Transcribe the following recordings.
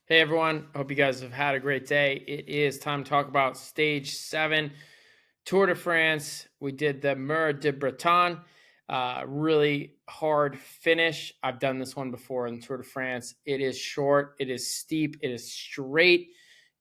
Hey everyone, hope you guys have had a great day. It is time to talk about stage 7 Tour de France. We did the Mur de Bretagne, really hard finish. I've done this one before in Tour de France. It is short, it is steep, it is straight,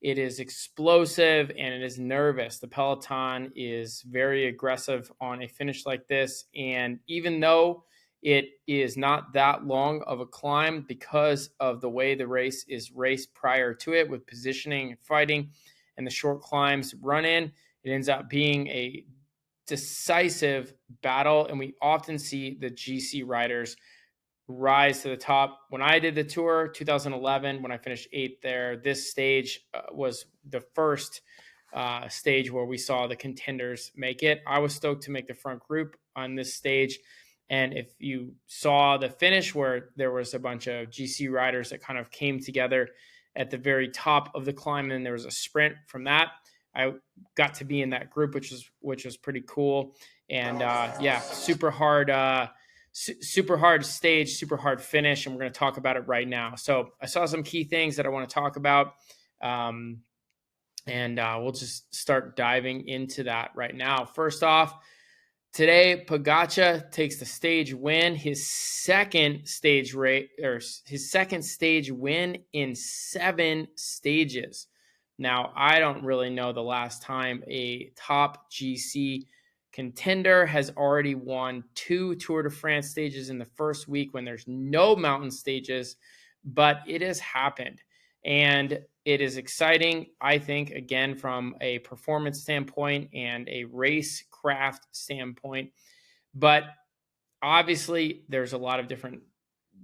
it is explosive, and it is nervous. The peloton is very aggressive on a finish like this, and even though it is not that long of a climb, because of the way the race is raced prior to it, with positioning and fighting and the short climbs run in, it ends up being a decisive battle. And we often see the GC riders rise to the top. When I did the tour 2011, when I finished eighth there, this stage was the first stage where we saw the contenders make it. I was stoked to make the front group on this stage. And if you saw the finish where there was a bunch of GC riders that kind of came together at the very top of the climb, and there was a sprint from that, I got to be in that group, which was pretty cool. And yeah, super hard stage, super hard finish, and we're going to talk about it right now. So I saw some key things that I want to talk about, and we'll just start diving into that right now. First off, today Pogacar takes the stage win, his second stage win in 7 stages. Now, I don't really know the last time a top GC contender has already won 2 Tour de France stages in the first week when there's no mountain stages, but it has happened. And it is exciting, I think, again, from a performance standpoint and a race craft standpoint. But obviously, there's a lot of different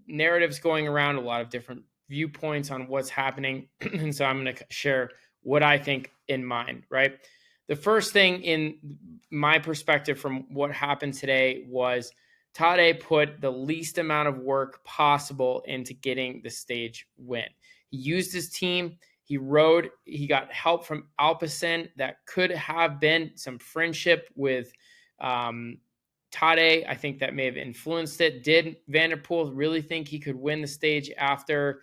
narratives going around, a lot of different viewpoints on what's happening. And so I'm going to share what I think in mind, right? The first thing in my perspective from what happened today was Tadej put the least amount of work possible into getting the stage win. He used his team. He got help from Alpecin that could have been some friendship with Tadej. I think that may have influenced it. Did Evenepoel really think he could win the stage after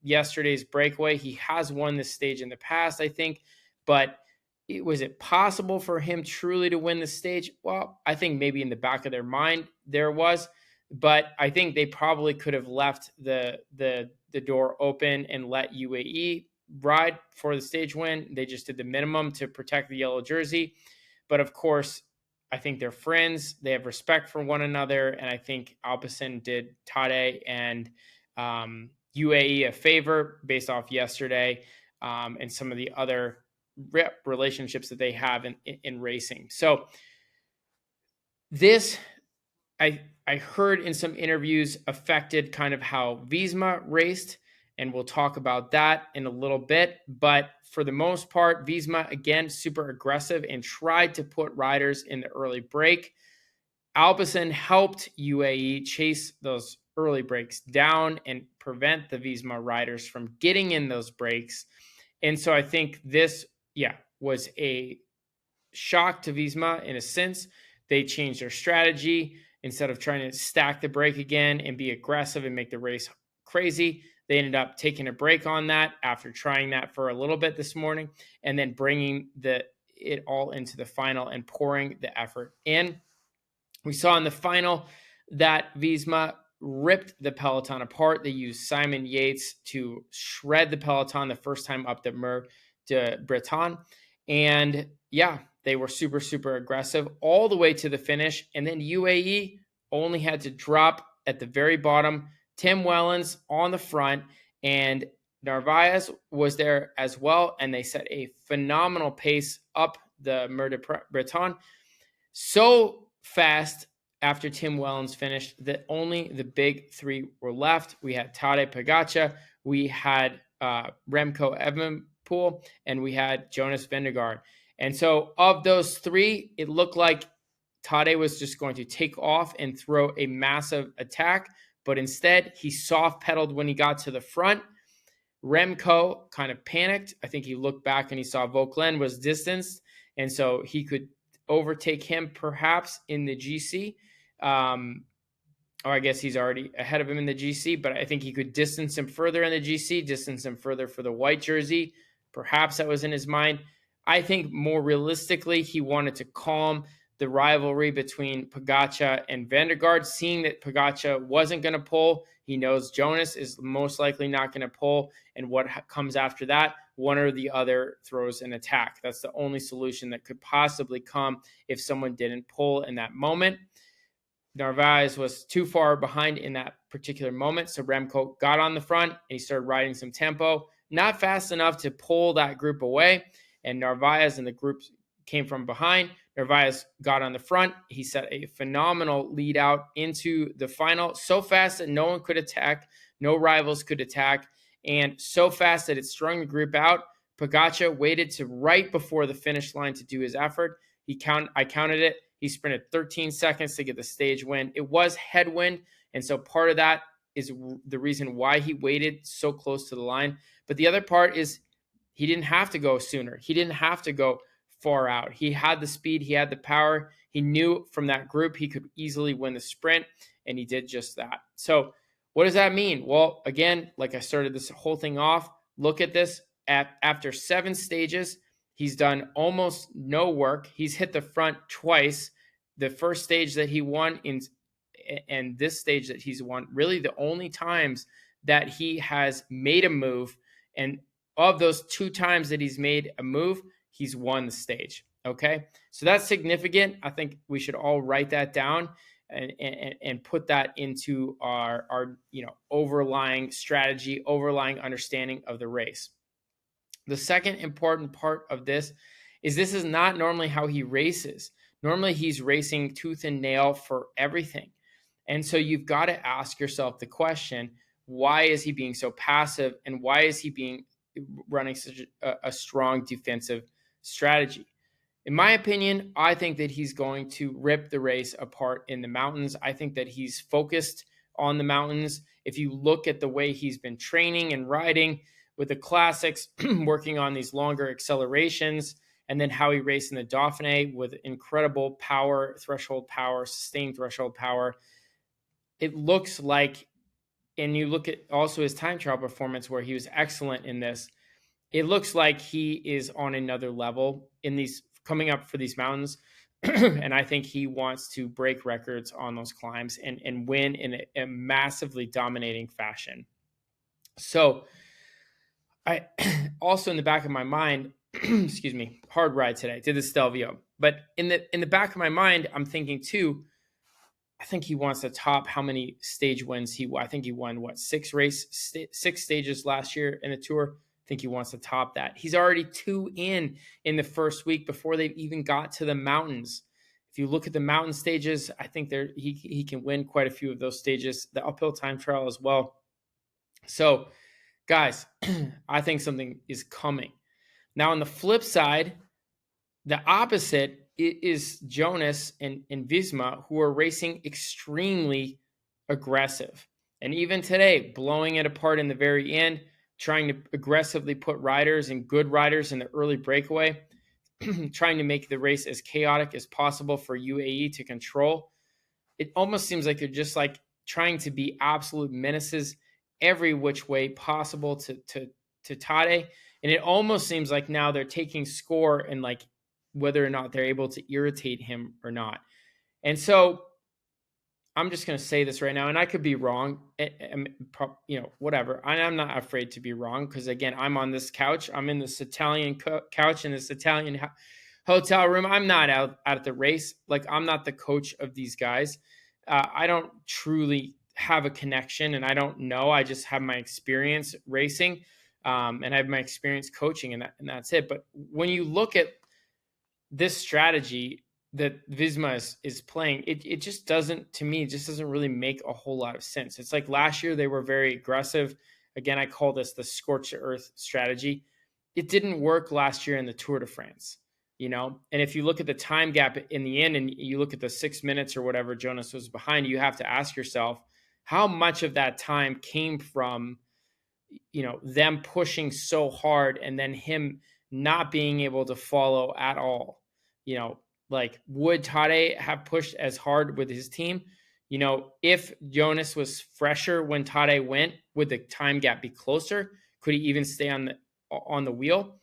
yesterday's breakaway? He has won this stage in the past, I think, but was it possible for him truly to win the stage? Well, I think maybe in the back of their mind there was, but I think they probably could have left the door open and let UAE ride for the stage win. They just did the minimum to protect the yellow jersey. But of course, I think they're friends. They have respect for one another. And I think Alpecin did Tadej and UAE a favor based off yesterday and some of the other relationships that they have in racing. So this, I heard in some interviews, affected kind of how Visma raced, and we'll talk about that in a little bit. But for the most part, Visma, again, super aggressive and tried to put riders in the early break. Alpecin helped UAE chase those early breaks down and prevent the Visma riders from getting in those breaks. And so I think this, was a shock to Visma in a sense. They changed their strategy. Instead of trying to stack the break again and be aggressive and make the race crazy, they ended up taking a break on that after trying that for a little bit this morning, and then bringing it all into the final and pouring the effort in. We saw in the final that Visma ripped the peloton apart. They used Simon Yates to shred the peloton the first time up the Mur de Bretagne. And they were super, super aggressive all the way to the finish. And then UAE only had to drop at the very bottom. Tim Wellens on the front, and Narvaez was there as well. And they set a phenomenal pace up the Mur de Bretagne. So fast after Tim Wellens finished that only the big 3 were left. We had Tadej Pogacar, we had Remco Evenepoel, and we had Jonas Vingegaard. And so of those 3, it looked like Tadej was just going to take off and throw a massive attack, but instead he soft pedaled when he got to the front. Remco kind of panicked. I think he looked back and he saw Vauquelin was distanced, and so he could overtake him perhaps in the GC. I guess he's already ahead of him in the GC, but I think he could distance him further in the GC, distance him further for the white jersey. Perhaps that was in his mind. I think more realistically, he wanted to calm the rivalry between Pogacar and Vingegaard, seeing that Pogacar wasn't going to pull. He knows Jonas is most likely not going to pull. And what comes after that, one or the other throws an attack. That's the only solution that could possibly come if someone didn't pull in that moment. Narvaez was too far behind in that particular moment. So Remco got on the front and he started riding some tempo, not fast enough to pull that group away. And Narvaez and the group came from behind. Narvaez got on the front. He set a phenomenal lead out into the final, so fast that no one could attack, no rivals could attack, and so fast that it strung the group out. Pogacar waited to right before the finish line to do his effort. I counted it. He sprinted 13 seconds to get the stage win. It was headwind, and so part of that is the reason why he waited so close to the line. But the other part is he didn't have to go sooner. He didn't have to go far out. He had the speed. He had the power. He knew from that group he could easily win the sprint, and he did just that. So what does that mean? Well, again, like I started this whole thing off, look at this. After 7 stages, he's done almost no work. He's hit the front twice. The first stage that he won and this stage that he's won, really the only times that he has made a move. And of those 2 times that he's made a move, he's won the stage. Okay. So that's significant. I think we should all write that down and put that into our overlying strategy, overlying understanding of the race. The second important part of this is not normally how he races. Normally he's racing tooth and nail for everything. And so you've got to ask yourself the question, why is he being so passive and why is he running such a strong defensive strategy? In my opinion, I think that he's going to rip the race apart in the mountains. I think that he's focused on the mountains. If you look at the way he's been training and riding with the classics, working on these longer accelerations, and then how he raced in the Dauphiné with incredible power, threshold power, sustained threshold power, it looks like, and you look at also his time trial performance where he was excellent in this, it looks like he is on another level in these coming up for these mountains. And I think he wants to break records on those climbs and win in a massively dominating fashion. So I also in the back of my mind, excuse me, hard ride today, did the Stelvio. But in the back of my mind, I'm thinking too, I think he wants to top how many stage wins I think he won, 6 stages last year in the Tour. I think he wants to top that. He's already 2 in the first week before they've even got to the mountains. If you look at the mountain stages, I think he can win quite a few of those stages, the uphill time trial as well. So, guys, I think something is coming. Now, on the flip side, the opposite is Jonas and Visma, who are racing extremely aggressive. And even today, blowing it apart in the very end, trying to aggressively put riders and good riders in the early breakaway, trying to make the race as chaotic as possible for UAE to control. It almost seems like they're just like trying to be absolute menaces every which way possible to Tadej. And it almost seems like now they're taking score and like whether or not they're able to irritate him or not. And so I'm just going to say this right now, and I could be wrong, whatever. I'm not afraid to be wrong because, again, I'm on this couch. I'm in this Italian couch in this Italian hotel room. I'm not out at the race. Like, I'm not the coach of these guys. I don't truly have a connection, and I don't know. I just have my experience racing, and I have my experience coaching, and that's it. But when you look at this strategy that Visma is playing, it just doesn't, to me, it just doesn't really make a whole lot of sense. It's like last year they were very aggressive. Again, I call this the scorched earth strategy. It didn't work last year in the Tour de France, And if you look at the time gap in the end and you look at the 6 minutes or whatever Jonas was behind, you have to ask yourself how much of that time came from, them pushing so hard and then him not being able to follow at all. Like, would Tadej have pushed as hard with his team? if Jonas was fresher when Tadej went, would the time gap be closer? Could he even stay on the wheel?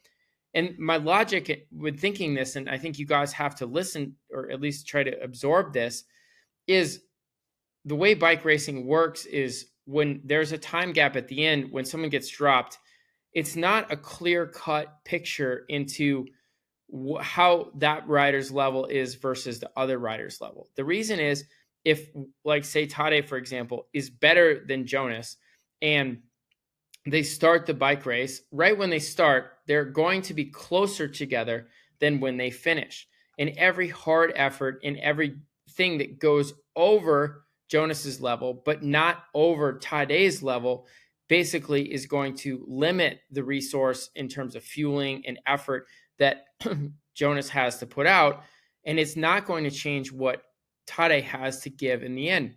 And my logic with thinking this, and I think you guys have to listen or at least try to absorb this, is the way bike racing works is when there's a time gap at the end, when someone gets dropped, it's not a clear-cut picture into how that rider's level is versus the other rider's level. The reason is if, like, say Tadej, for example, is better than Jonas and they start the bike race, right when they start, they're going to be closer together than when they finish. And every hard effort and everything that goes over Jonas's level, but not over Tadej's level, basically is going to limit the resource in terms of fueling and effort that Jonas has to put out. And it's not going to change what Tadej has to give in the end.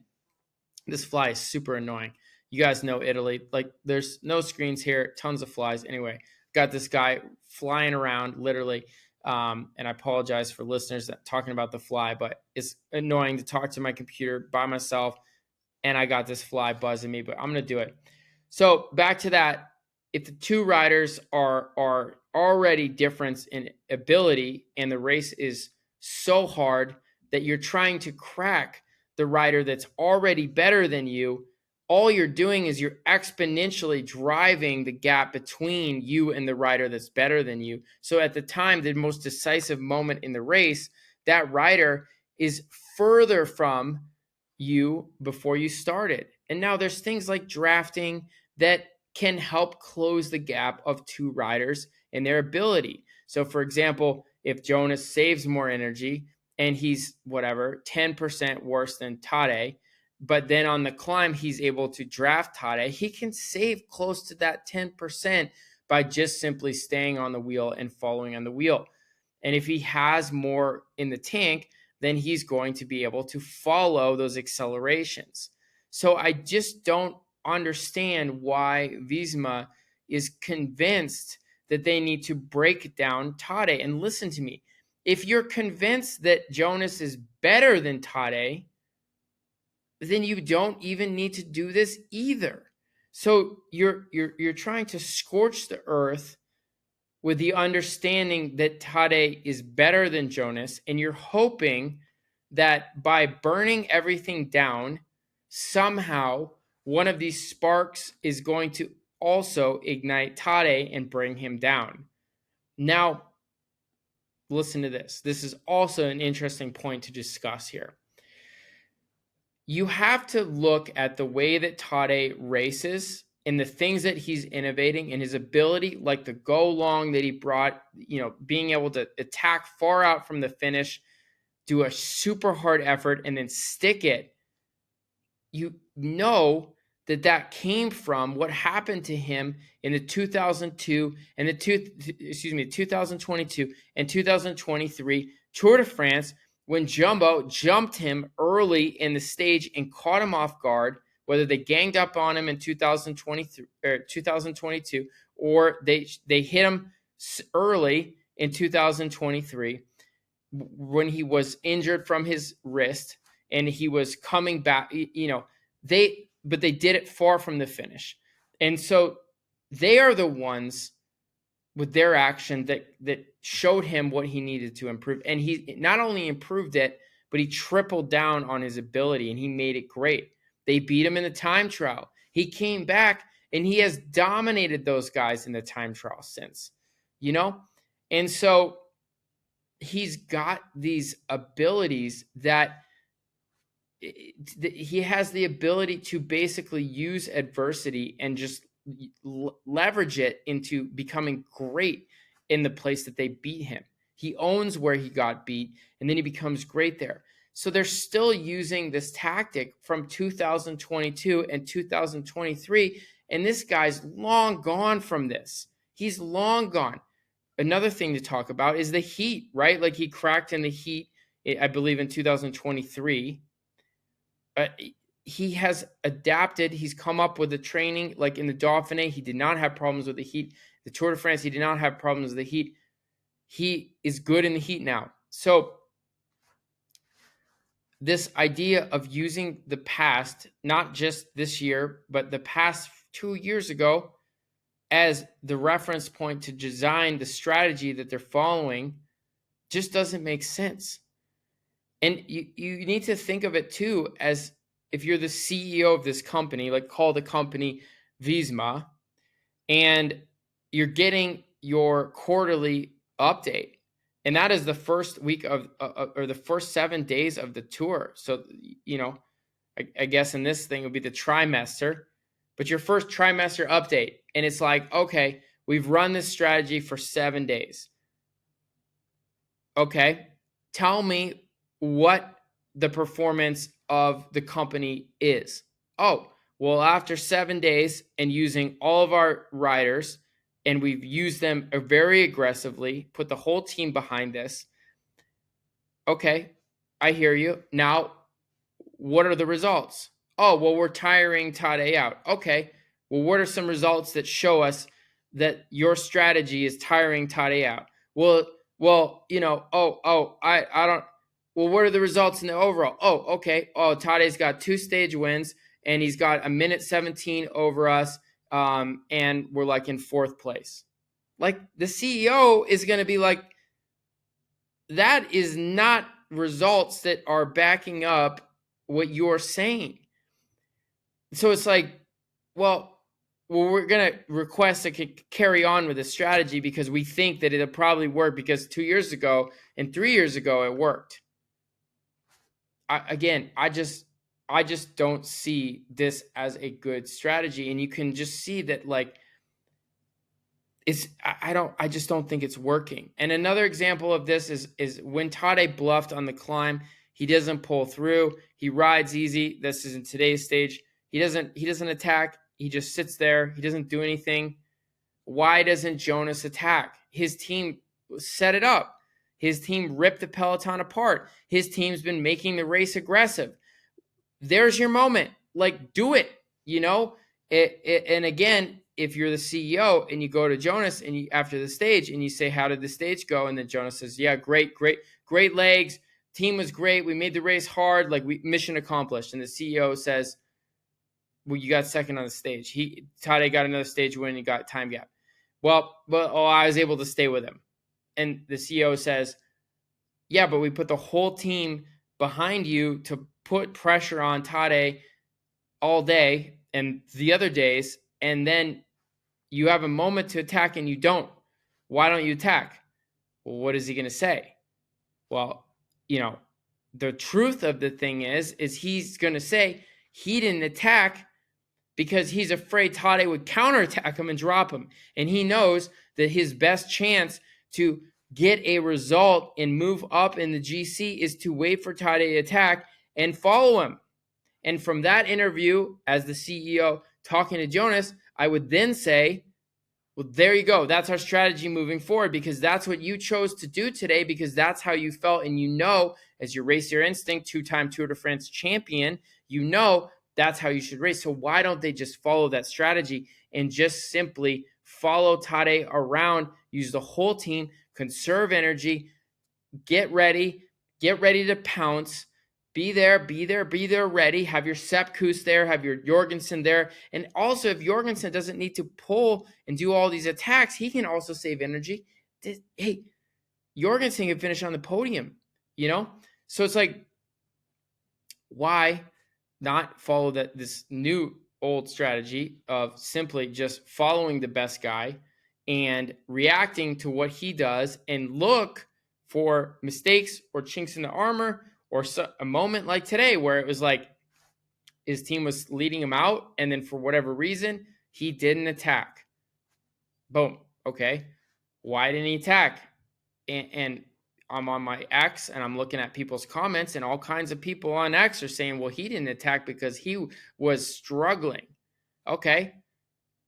This fly is super annoying. You guys know Italy. Like, there's no screens here, tons of flies. Anyway, got this guy flying around, literally. And I apologize for listeners that talking about the fly, but it's annoying to talk to my computer by myself. And I got this fly buzzing me, but I'm going to do it. So back to that. If the two riders are already different in ability and the race is so hard that you're trying to crack the rider that's already better than you, all you're doing is you're exponentially driving the gap between you and the rider that's better than you. So at the time, the most decisive moment in the race, that rider is further from you before you started. And now there's things like drafting that can help close the gap of two riders and their ability. So for example, if Jonas saves more energy and he's 10% worse than Tadej, but then on the climb, he's able to draft Tadej, he can save close to that 10% by just simply staying on the wheel and following on the wheel. And if he has more in the tank, then he's going to be able to follow those accelerations. So I just don't understand why Visma is convinced that they need to break down Tadej. And listen to me. If you're convinced that Jonas is better than Tadej, then you don't even need to do this either. So you're trying to scorch the earth with the understanding that Tadej is better than Jonas, and you're hoping that by burning everything down, somehow one of these sparks is going to also ignite Tadej and bring him down. Now, listen to this. This is also an interesting point to discuss here. You have to look at the way that Tadej races and the things that he's innovating and his ability, like the go long that he brought, being able to attack far out from the finish, do a super hard effort, and then stick it. You know that came from what happened to him in the 2002 and 2022 and 2023 Tour de France, when Jumbo jumped him early in the stage and caught him off guard, whether they ganged up on him in 2023 or 2022, or they hit him early in 2023 when he was injured from his wrist and he was coming back. But they did it far from the finish. And so they are the ones with their action that showed him what he needed to improve. And he not only improved it, but he tripled down on his ability and he made it great. They beat him in the time trial. He came back and he has dominated those guys in the time trial since, And so he's got these abilities that he has the ability to basically use adversity and just leverage it into becoming great in the place that they beat him. He owns where he got beat, and then he becomes great there. So they're still using this tactic from 2022 and 2023, and this guy's long gone from this. He's long gone. Another thing to talk about is the heat, right? Like, he cracked in the heat, I believe, in 2023. He has adapted. He's come up with the training. Like in the Dauphiné, he did not have problems with the heat. The Tour de France, he did not have problems with the heat. He is good in the heat now. So this idea of using the past, not just this year, but the past 2 years ago, as the reference point to design the strategy that they're following just doesn't make sense. And you need to think of it too as if you're the CEO of this company, like call the company Visma, and you're getting your quarterly update. And that is the first week of, or the first 7 days of the tour. So, I guess in this thing would be the trimester, but your first trimester update. And it's like, okay, we've run this strategy for 7 days. Okay, tell me what the performance of the company is. Oh, well, after 7 days and using all of our riders, and we've used them very aggressively, put the whole team behind this. Okay, I hear you. Now, what are the results? Oh, well, we're tiring Tadej out. Okay, well, what are some results that show us that your strategy is tiring Tadej out? Well, I don't. Well, what are the results in the overall? Oh, okay. Oh, Tadej's got 2 stage wins, and he's got a minute 17 over us, and we're like in 4th place. Like, the CEO is going to be like, that is not results that are backing up what you're saying. So it's like, well, we're going to request to carry on with the strategy because we think that it'll probably work because 2 years ago and 3 years ago it worked. I just don't see this as a good strategy. And you can just see that, like, I just don't think it's working. And another example of this is when Tadej bluffed on the climb. He doesn't pull through. He rides easy. This is in today's stage. He doesn't attack. He just sits there. He doesn't do anything. Why doesn't Jonas attack? His team set it up. His team ripped the peloton apart. His team's been making the race aggressive. There's your moment. Like, do it, and again, if you're the CEO and you go to Jonas and after the stage and you say, how did the stage go? And then Jonas says, yeah, great legs. Team was great. We made the race hard. Like, mission accomplished. And the CEO says, well, you got second on the stage. Tadej got another stage win. He got time gap. Well, I was able to stay with him. And the CEO says, yeah, but we put the whole team behind you to put pressure on Tadej all day and the other days, and then you have a moment to attack and you don't. Why don't you attack? Well, what is he going to say? Well, the truth of the thing is he's going to say he didn't attack because he's afraid Tadej would counterattack him and drop him. And he knows that his best chance to get a result and move up in the GC is to wait for Tadej to attack and follow him. And from that interview, as the CEO talking to Jonas, I would then say, well, there you go. That's our strategy moving forward, because that's what you chose to do today, because that's how you felt. And as your Race Your Instinct, 2-time Tour de France champion, that's how you should race. So why don't they just follow that strategy and just simply follow Tadej around, use the whole team, conserve energy, get ready to pounce. Be there ready. Have your Sepp Kuss there. Have your Jorgensen there. And also, if Jorgensen doesn't need to pull and do all these attacks, he can also save energy. Hey, Jorgensen can finish on the podium, So it's like, why not follow this new old strategy of simply just following the best guy and reacting to what he does and look for mistakes or chinks in the armor, or a moment like today where it was like his team was leading him out, and then for whatever reason, he didn't attack. Boom. Okay. Why didn't he attack? And I'm on my X and I'm looking at people's comments, and all kinds of people on X are saying, well, he didn't attack because he was struggling. Okay.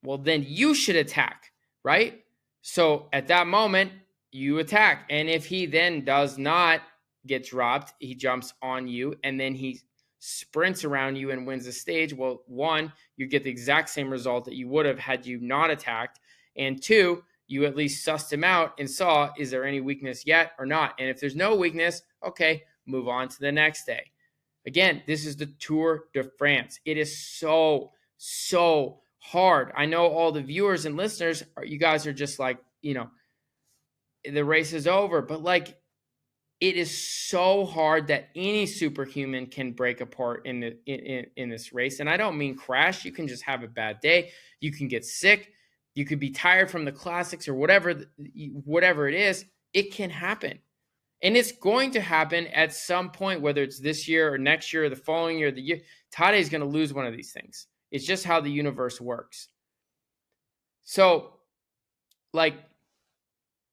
Well, then you should attack, right? So at that moment, you attack. And if he then does not get dropped, he jumps on you, and then he sprints around you and wins the stage. Well, 1, you get the exact same result that you would have had you not attacked. And 2, you at least sussed him out and saw, is there any weakness yet or not? And if there's no weakness, okay, move on to the next day. Again, this is the Tour de France. It is so hard. I know all the viewers and listeners, you guys are just like, the race is over, but like, it is so hard that any superhuman can break apart in this race. And I don't mean crash. You can just have a bad day. You can get sick. You could be tired from the classics or whatever it is. It can happen. And it's going to happen at some point, whether it's this year or next year or the following year, Tadej is going to lose one of these things. It's just how the universe works. So, like,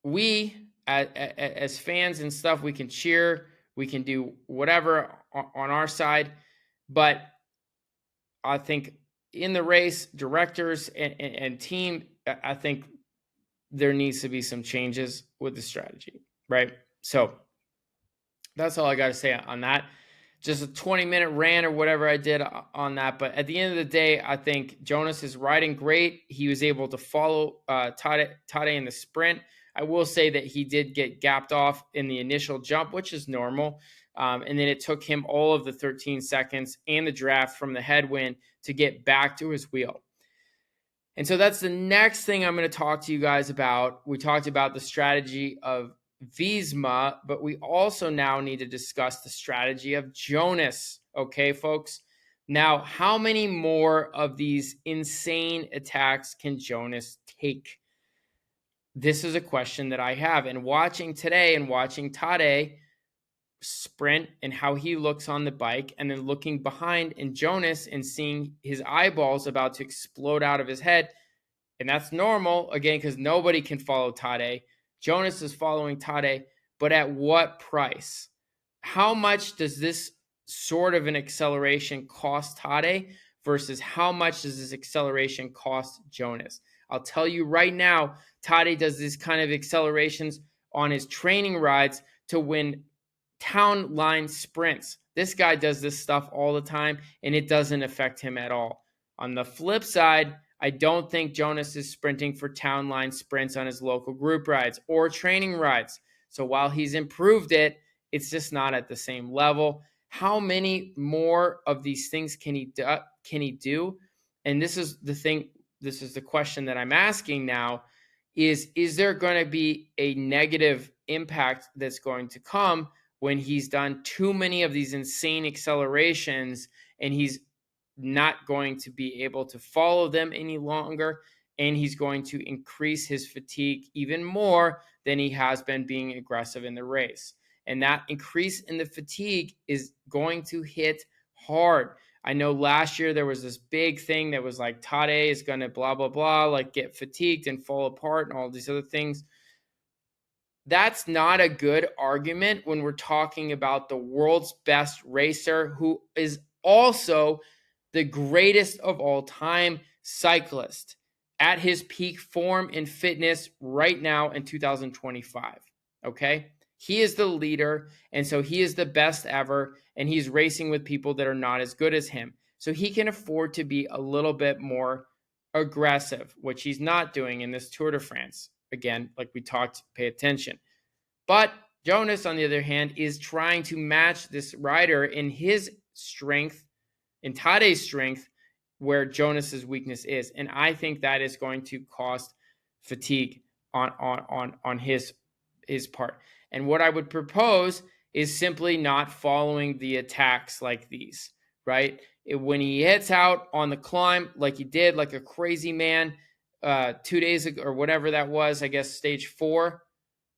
we as fans and stuff, we can cheer, we can do whatever on our side, but I think in the race, directors and team, I think there needs to be some changes with the strategy, right? So that's all I got to say on that. Just a 20-minute rant or whatever I did on that. But at the end of the day, I think Jonas is riding great. He was able to follow Tadej in the sprint. I will say that he did get gapped off in the initial jump, which is normal. And then it took him all of the 13 seconds and the draft from the headwind to get back to his wheel. And so that's the next thing I'm going to talk to you guys about. We talked about the strategy of Visma, but we also now need to discuss the strategy of Jonas. Okay, folks? Now, how many more of these insane attacks can Jonas take? This is a question that I have. And watching today and watching Tadej sprint and how he looks on the bike, and then looking behind in Jonas and seeing his eyeballs about to explode out of his head. And that's normal, again, because nobody can follow Tadej. Jonas is following Tadej, but at what price? How much does this sort of an acceleration cost Tadej versus how much does this acceleration cost Jonas? I'll tell you right now, Tadej does these kind of accelerations on his training rides to win town line sprints. This guy does this stuff all the time, and it doesn't affect him at all. On the flip side, I don't think Jonas is sprinting for town line sprints on his local group rides or training rides. So while he's improved it, it's just not at the same level. How many more of these things can he do? And this is the thing. This is the question that I'm asking now. Is there going to be a negative impact that's going to come when he's done too many of these insane accelerations and he's not going to be able to follow them any longer, and he's going to increase his fatigue even more than he has been being aggressive in the race? And that increase in the fatigue is going to hit hard. I know last year there was this big thing that was like Tadej is going to blah, blah, blah, like get fatigued and fall apart and all these other things. That's not a good argument when we're talking about the world's best racer, who is also the greatest of all time cyclist at his peak form and fitness right now in 2025. Okay? He is the leader, and so he is the best ever, and he's racing with people that are not as good as him. So he can afford to be a little bit more aggressive, which he's not doing in this Tour de France. Again, like we talked, pay attention. But Jonas, on the other hand, is trying to match this rider in his strength, in Tadej's strength, where Jonas's weakness is. And I think that is going to cost fatigue on his part. And what I would propose is simply not following the attacks like these, right? When he hits out on the climb like he did, like a crazy man 2 days ago, or whatever that was, I guess stage 4,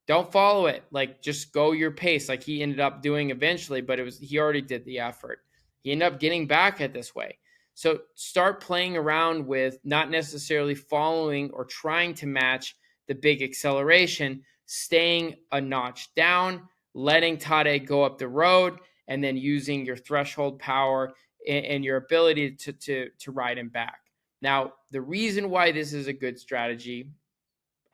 don't follow it. Like, just go your pace, like he ended up doing eventually, but he already did the effort. He ended up getting back at this way. So start playing around with not necessarily following or trying to match the big acceleration, staying a notch down, letting Tadej go up the road, and then using your threshold power and your ability to ride him back. Now, the reason why this is a good strategy,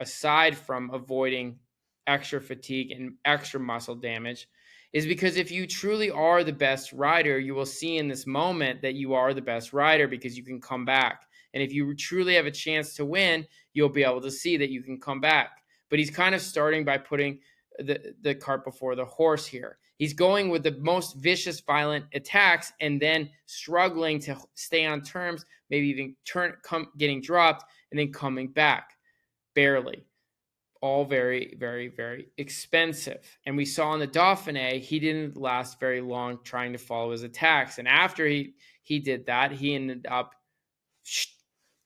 aside from avoiding extra fatigue and extra muscle damage, is because if you truly are the best rider, you will see in this moment that you are the best rider because you can come back. And if you truly have a chance to win, you'll be able to see that you can come back. But he's kind of starting by putting the cart before the horse here. He's going with the most vicious, violent attacks and then struggling to stay on terms, maybe even getting dropped and then coming back barely. All very, very, very expensive. And we saw in the Dauphiné, he didn't last very long trying to follow his attacks. And after he did that, he ended up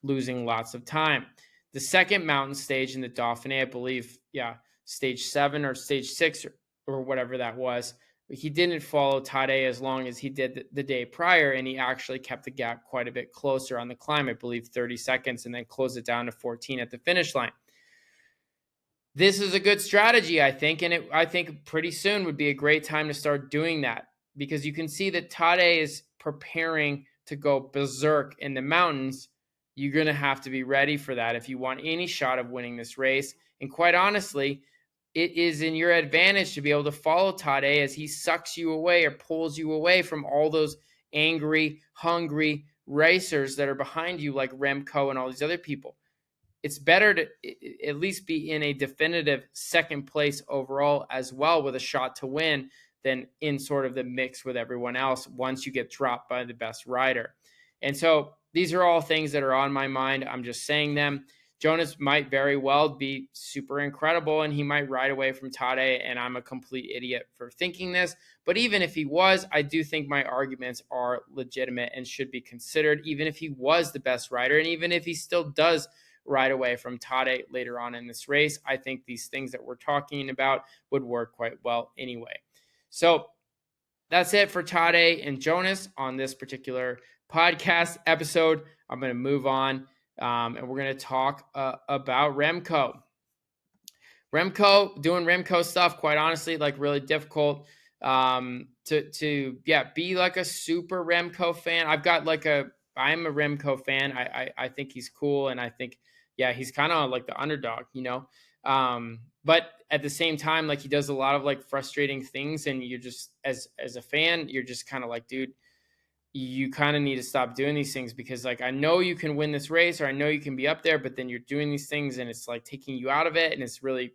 losing lots of time. The second mountain stage in the Dauphiné, I believe, stage 7 or stage 6 or whatever that was, he didn't follow Tadej as long as he did the day prior, and he actually kept the gap quite a bit closer on the climb, I believe 30 seconds, and then closed it down to 14 at the finish line. This is a good strategy, I think, and I think pretty soon would be a great time to start doing that, because you can see that Tadej is preparing to go berserk in the mountains. You're going to have to be ready for that if you want any shot of winning this race. And quite honestly, it is in your advantage to be able to follow Tadej as he sucks you away or pulls you away from all those angry, hungry racers that are behind you, like Remco and all these other people. It's better to at least be in a definitive second place overall as well with a shot to win than in sort of the mix with everyone else once you get dropped by the best rider. And so these are all things that are on my mind. I'm just saying them. Jonas might very well be super incredible and he might ride away from Tadej, and I'm a complete idiot for thinking this. But even if he was, I do think my arguments are legitimate and should be considered, even if he was the best rider and even if he still does ride away from Tadej later on in this race. I think these things that we're talking about would work quite well anyway. So that's it for Tadej and Jonas on this particular podcast episode. I'm going to move on and we're going to talk about Remco. Doing Remco stuff, quite honestly, like really difficult to be like a super Remco fan. I'm a Remco fan. I think he's cool, and I think he's kind of like the underdog, but at the same time, like he does a lot of like frustrating things, and you're just as a fan, you're just kind of like, dude, you kind of need to stop doing these things, because like I know you can win this race, or I know you can be up there, but then you're doing these things and it's like taking you out of it, and it's really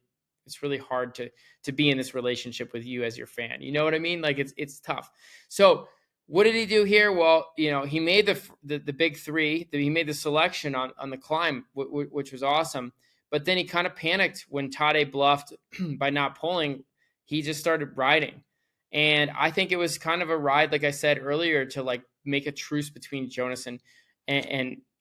hard to be in this relationship with you as your fan. You know what I mean? Like it's tough. So what did he do here? Well, he made the big three. He made the selection on the climb, which was awesome. But then he kind of panicked when Tadej bluffed by not pulling. He just started riding. And I think it was kind of a ride, like I said earlier, to like make a truce between Jonas and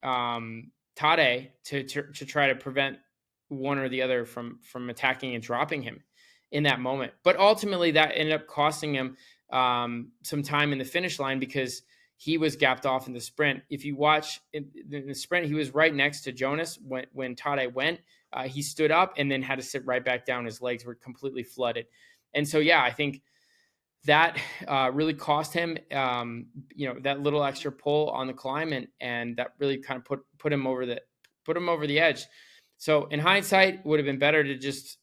Tadej to try to prevent one or the other from attacking and dropping him in that moment. But ultimately that ended up costing him some time in the finish line, because he was gapped off in the sprint. If you watch in the sprint, he was right next to Jonas when Tadej went. He stood up and then had to sit right back down. His legs were completely flooded. And so, I think that really cost him, that little extra pull on the climb, and that really kind of put him over the edge. So in hindsight, it would have been better to just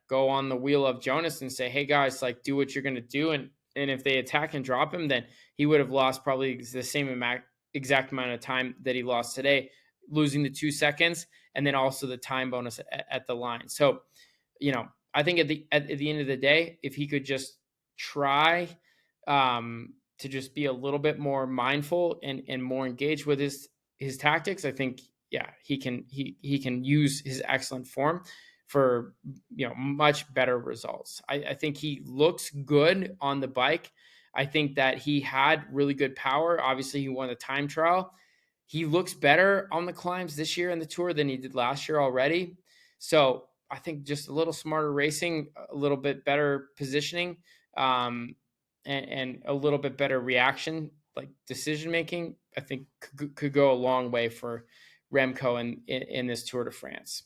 go on the wheel of Jonas and say, hey guys, like do what you're going to do, and if they attack and drop him, then he would have lost probably the same exact amount of time that he lost today, losing the 2 seconds and then also the time bonus at the line. So, I think at the end of the day, if he could just try to just be a little bit more mindful and more engaged with his tactics, I think he can use his excellent form for much better results. I think he looks good on the bike. I think that he had really good power. Obviously, he won the time trial. He looks better on the climbs this year in the Tour than he did last year already. So I think just a little smarter racing, a little bit better positioning, and a little bit better reaction, like decision making, I think could go a long way for Remco in this Tour de France.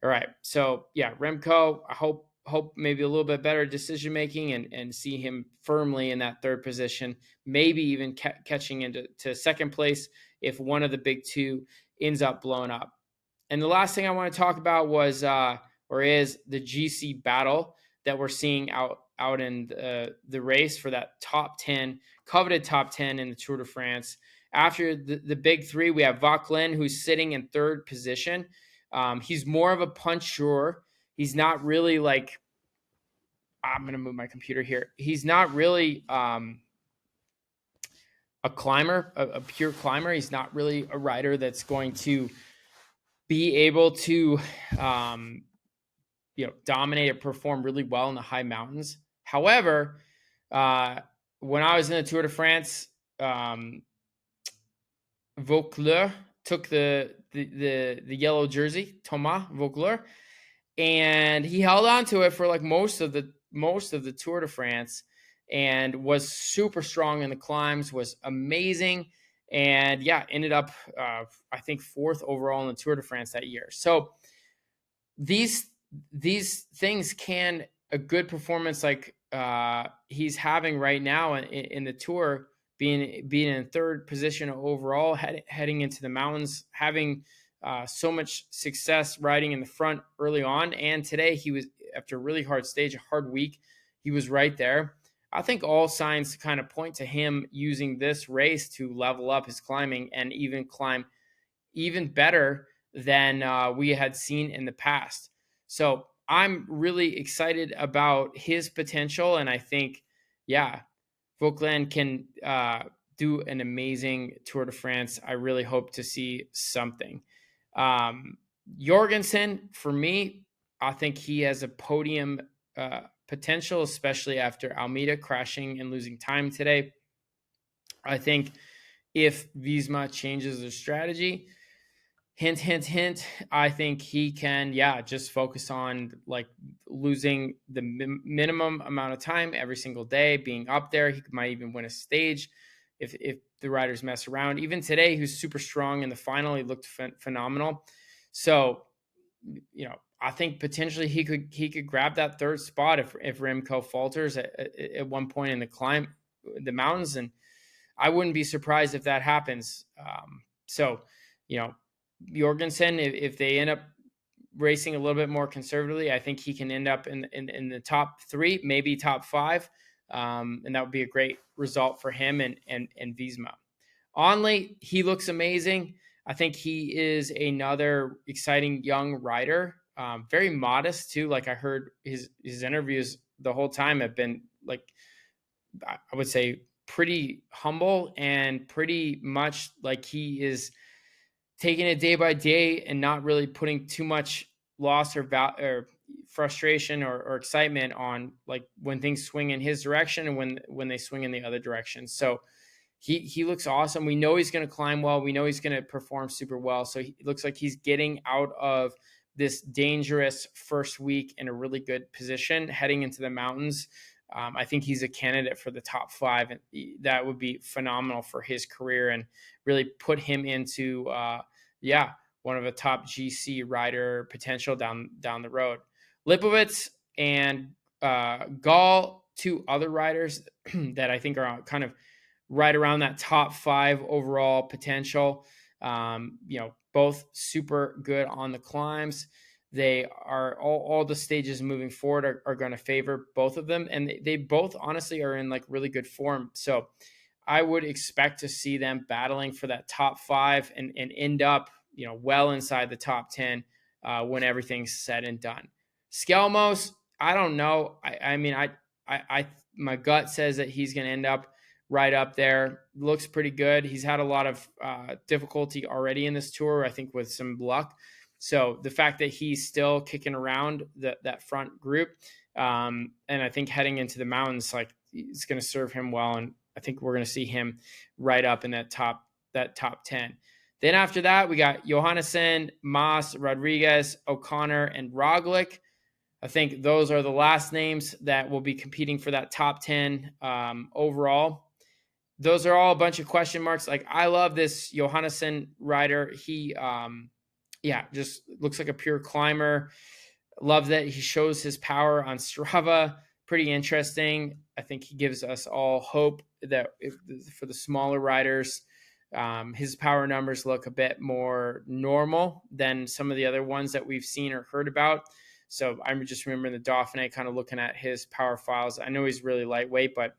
All right, so Remco, I hope maybe a little bit better decision making and see him firmly in that third position, maybe even catching into second place if one of the big two ends up blowing up. And the last thing I want to talk about is the GC battle that we're seeing out in the race for that coveted top 10 in the Tour de France. After the big three, we have Vauquelin, who's sitting in third position. He's more of a puncher. He's not really like, I'm going to move my computer here. He's not really a climber, a pure climber. He's not really a rider that's going to be able to, dominate or perform really well in the high mountains. However, when I was in the Tour de France, Vaucleur took the yellow jersey, Thomas Vaucleur, and he held on to it for like most of the Tour de France, and was super strong in the climbs, was amazing, and ended up I think 4th overall in the Tour de France that year. So these things can, a good performance like he's having right now in the Tour, being in 3rd position overall, heading into the mountains, having so much success riding in the front early on, and today he was, after a really hard stage, a hard week, he was right there. I think all signs kind of point to him using this race to level up his climbing and even climb even better than we had seen in the past. So I'm really excited about his potential, and I think, Vauclin can do an amazing Tour de France. I really hope to see something. Jorgensen, for me, I think he has a podium potential, especially after Almeida crashing and losing time today. I think if Visma changes their strategy, hint, hint, hint, I think he can, just focus on like losing the minimum amount of time every single day, being up there. He might even win a stage if the riders mess around. Even today, he was super strong in the final. He looked phenomenal. So, I think potentially he could grab that 3rd spot if Remco falters at one point in the mountains, and I wouldn't be surprised if that happens. So, Jorgensen, if they end up racing a little bit more conservatively, I think he can end up in the top 3, maybe top 5, and that would be a great result for him and Visma. Onley, he looks amazing. I think he is another exciting young rider, very modest too. Like I heard his interviews the whole time have been like, I would say, pretty humble and pretty much like he is taking it day by day and not really putting too much loss or frustration or excitement on like when things swing in his direction and when they swing in the other direction. So he looks awesome. We know he's going to climb well. We know he's going to perform super well. So it looks like he's getting out of this dangerous first week in a really good position heading into the mountains. I think he's a candidate for the top 5, and that would be phenomenal for his career and really put him into, one of the top GC rider potential down the road. Lipovitz and Gall, 2 other riders that I think are kind of right around that top 5 overall potential. Both super good on the climbs. They are all the stages moving forward are going to favor both of them. And they both honestly are in like really good form. So I would expect to see them battling for that top 5 and end up, well inside the top 10 when everything's said and done. Skelmos, I don't know. I mean, my gut says that he's going to end up right up there. Looks pretty good. He's had a lot of difficulty already in this Tour, I think, with some luck. So the fact that he's still kicking around that front group, and I think heading into the mountains, like, it's going to serve him well. And I think we're going to see him right up in that top 10. Then after that, we got Johannesson, Mas, Rodriguez, O'Connor, and Roglic. I think those are the last names that will be competing for that top 10 overall. Those are all a bunch of question marks. Like, I love this Johannesson rider. He, just looks like a pure climber. Love that he shows his power on Strava. Pretty interesting. I think he gives us all hope that for the smaller riders, his power numbers look a bit more normal than some of the other ones that we've seen or heard about. So I'm just remembering the Dauphiné, kind of looking at his power files. I know he's really lightweight, but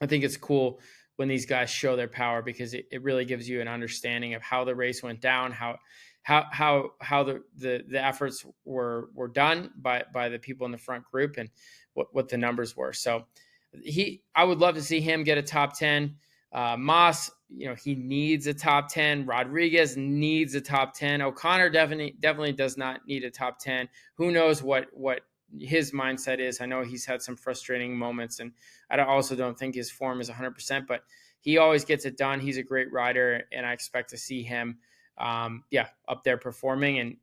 I think it's cool when these guys show their power because it really gives you an understanding of how the race went down, how how the efforts were done by the people in the front group and what the numbers were. So I would love to see him get a top 10. Moss, he needs a top 10. Rodriguez needs a top 10. O'Connor definitely does not need a top 10. Who knows what his mindset is. I know he's had some frustrating moments, and I also don't think his form is 100%, but he always gets it done. He's a great rider, and I expect to see him up there performing. And,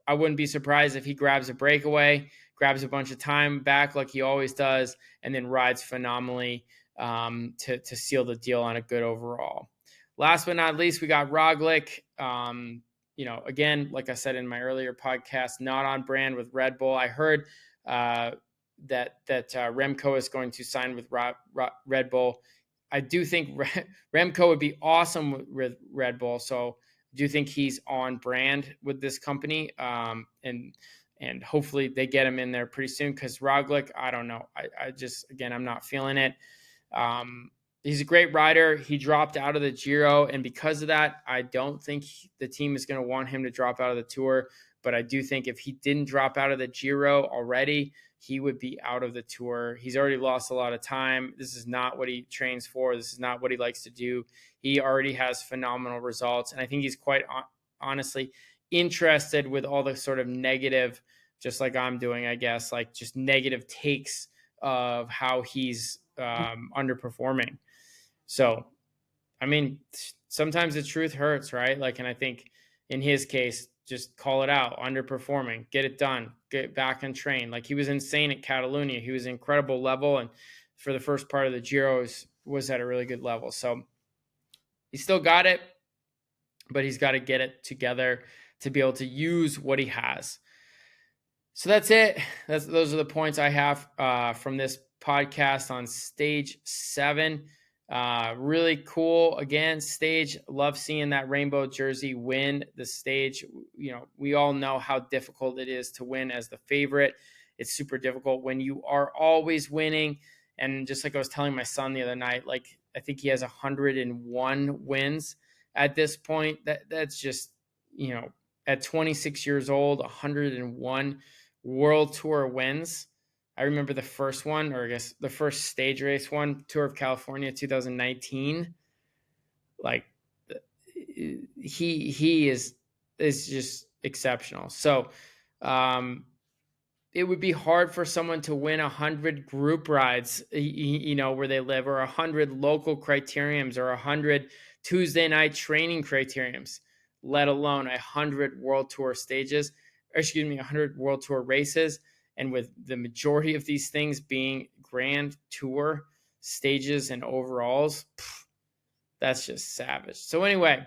I wouldn't be surprised if he grabs a breakaway, grabs a bunch of time back like he always does, and then rides phenomenally to seal the deal on a good overall. Last but not least, we got Roglic. Again, like I said in my earlier podcast, not on brand with Red Bull. I heard that Remco is going to sign with Red Bull. I do think Remco would be awesome with Red Bull. So I do think he's on brand with this company. And hopefully they get him in there pretty soon, because Roglic, I don't know. I just, again, I'm not feeling it. He's a great rider. He dropped out of the Giro, and because of that, I don't think the team is going to want him to drop out of the Tour. But I do think if he didn't drop out of the Giro already, he would be out of the Tour. He's already lost a lot of time. This is not what he trains for. This is not what he likes to do. He already has phenomenal results, and I think he's quite honestly interested with all the sort of negative, just like I'm doing, I guess, like just negative takes of how he's underperforming. So, I mean, sometimes the truth hurts, right? And I think in his case, just call it out, underperforming, get it done, get back and train. He was insane at Catalunya. He was an incredible level. And for the first part of the Giro was at a really good level. So he still got it, but he's got to get it together to be able to use what he has. So that's it. Those are the points I have from this podcast on stage 7. Really cool. Again, stage, love seeing that rainbow jersey win the stage. We all know how difficult it is to win as the favorite. It's super difficult when you are always winning. And just like I was telling my son the other night, I think he has 101 wins at this point. That's just, at 26 years old, 101 World Tour wins. I remember the first one, or I guess the first stage race one, Tour of California 2019. He is just exceptional. So it would be hard for someone to win 100 group rides, where they live, or 100 local criteriums, or 100 Tuesday night training criteriums, let alone 100 World Tour stages. 100 World Tour races, and with the majority of these things being Grand Tour stages and overalls, that's just savage. So anyway,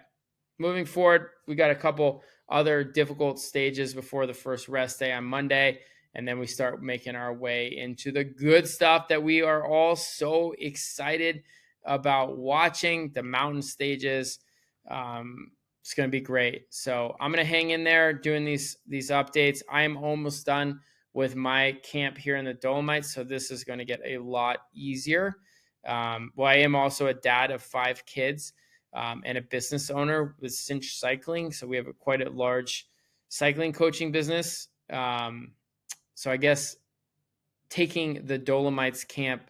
moving forward, we got a couple other difficult stages before the first rest day on Monday, and then we start making our way into the good stuff that we are all so excited about watching, the mountain stages. It's going to be great. So I'm going to hang in there doing these updates. I am almost done with my camp here in the Dolomites, so this is going to get a lot easier. I am also a dad of 5 kids and a business owner with Cinch Cycling. So we have quite a large cycling coaching business. So I guess taking the Dolomites camp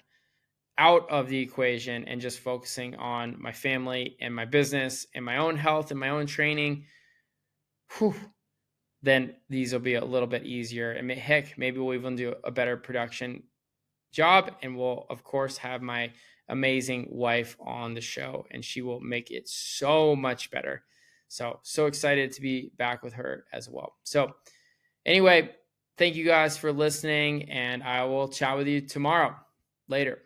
out of the equation and just focusing on my family and my business and my own health and my own training, then these will be a little bit easier. And heck, maybe we'll even do a better production job. And we'll, of course, have my amazing wife on the show, and she will make it so much better. So excited to be back with her as well. So anyway, thank you guys for listening, and I will chat with you tomorrow. Later.